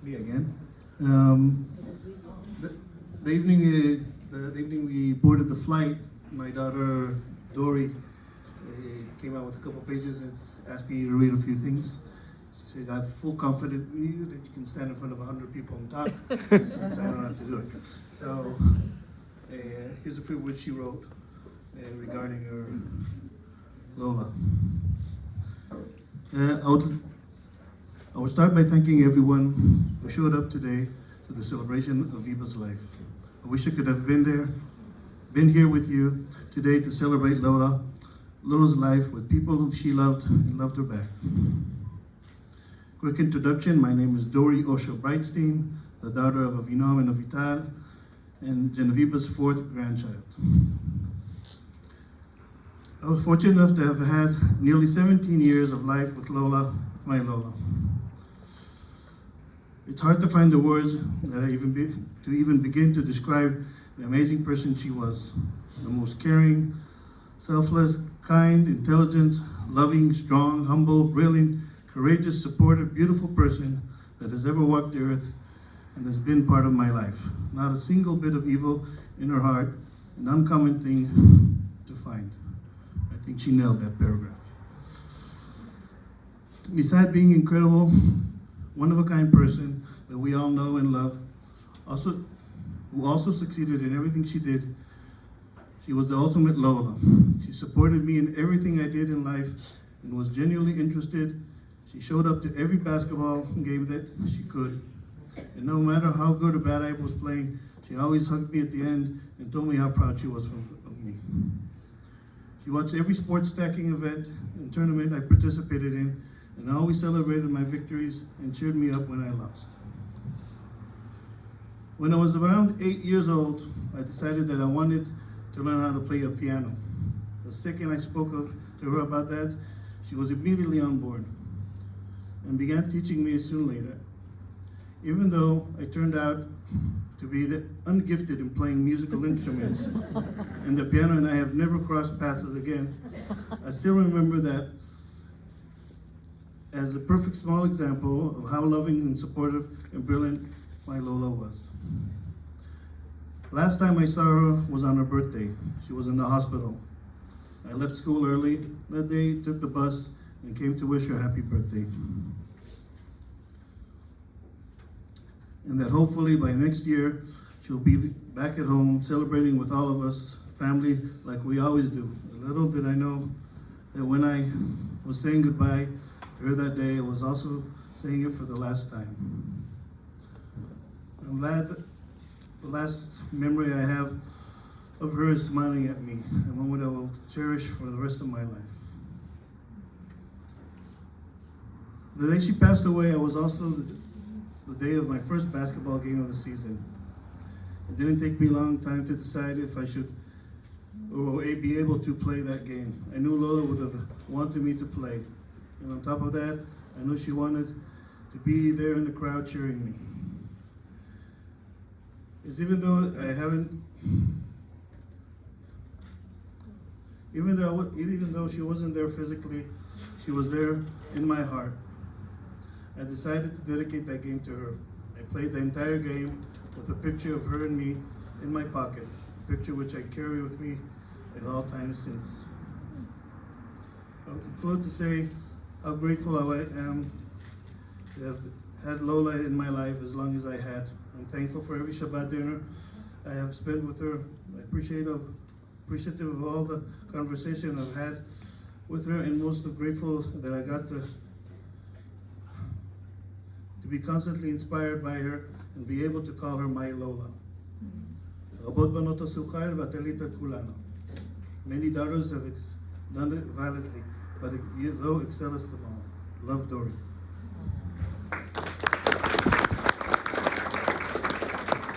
me again. The evening we boarded the flight, my daughter Dory came out with a couple pages and asked me to read a few things. She said, I have full confidence in you that you can stand in front of 100 people and talk, since I don't have to do it. So here's a few words she wrote regarding her Lola. I would start by thanking everyone who showed up today to the celebration of Eva's life. I wish I could have been here with you today to celebrate Lola's life with people whom she loved and loved her back. Quick introduction, my name is Dory Osho Breitstein, the daughter of Avinoam and Vital, and Genoveba's fourth grandchild. I was fortunate enough to have had nearly 17 years of life with my Lola. It's hard to find the words that to even begin to describe the amazing person she was. The most caring, selfless, kind, intelligent, loving, strong, humble, brilliant, courageous, supportive, beautiful person that has ever walked the earth and has been part of my life. Not a single bit of evil in her heart, an uncommon thing to find. I think she nailed that paragraph. Besides being incredible, one-of-a-kind person that we all know and love, who also succeeded in everything she did, she was the ultimate Lola. She supported me in everything I did in life and was genuinely interested. She showed up to every basketball game that she could. And no matter how good or bad I was playing, she always hugged me at the end and told me how proud she was of me. She watched every sports stacking event and tournament I participated in, and always celebrated my victories and cheered me up when I lost. When I was around 8 years old, I decided that I wanted to learn how to play a piano. The second I spoke to her about that, she was immediately on board and began teaching me soon later. Even though I turned out to be ungifted in playing musical instruments, and the piano and I have never crossed paths again, I still remember that as a perfect small example of how loving and supportive and brilliant my Lola was. Last time I saw her was on her birthday. She was in the hospital. I left school early that day, took the bus, and came to wish her happy birthday. And that hopefully by next year, she'll be back at home celebrating with all of us, family, like we always do. Little did I know that when I was saying goodbye to her that day, I was also saying it for the last time. I'm glad that the last memory I have of her is smiling at me, a moment I will cherish for the rest of my life. The day she passed away, was also the day of my first basketball game of the season. It didn't take me a long time to decide if I should or be able to play that game. I knew Lola would have wanted me to play. And on top of that, I knew she wanted to be there in the crowd cheering me. It's even though she wasn't there physically, she was there in my heart. I decided to dedicate that game to her. I played the entire game with a picture of her and me in my pocket, a picture which I carry with me at all times since. I'll conclude to say how grateful I am to have had Lola in my life as long as I had. I'm thankful for every Shabbat dinner I have spent with her. I'm appreciative of all the conversation I've had with her, and most grateful that I got to be constantly inspired by her and be able to call her my Lola. Many daughters have done it valiantly, but thou excellest them all. Love, Dory.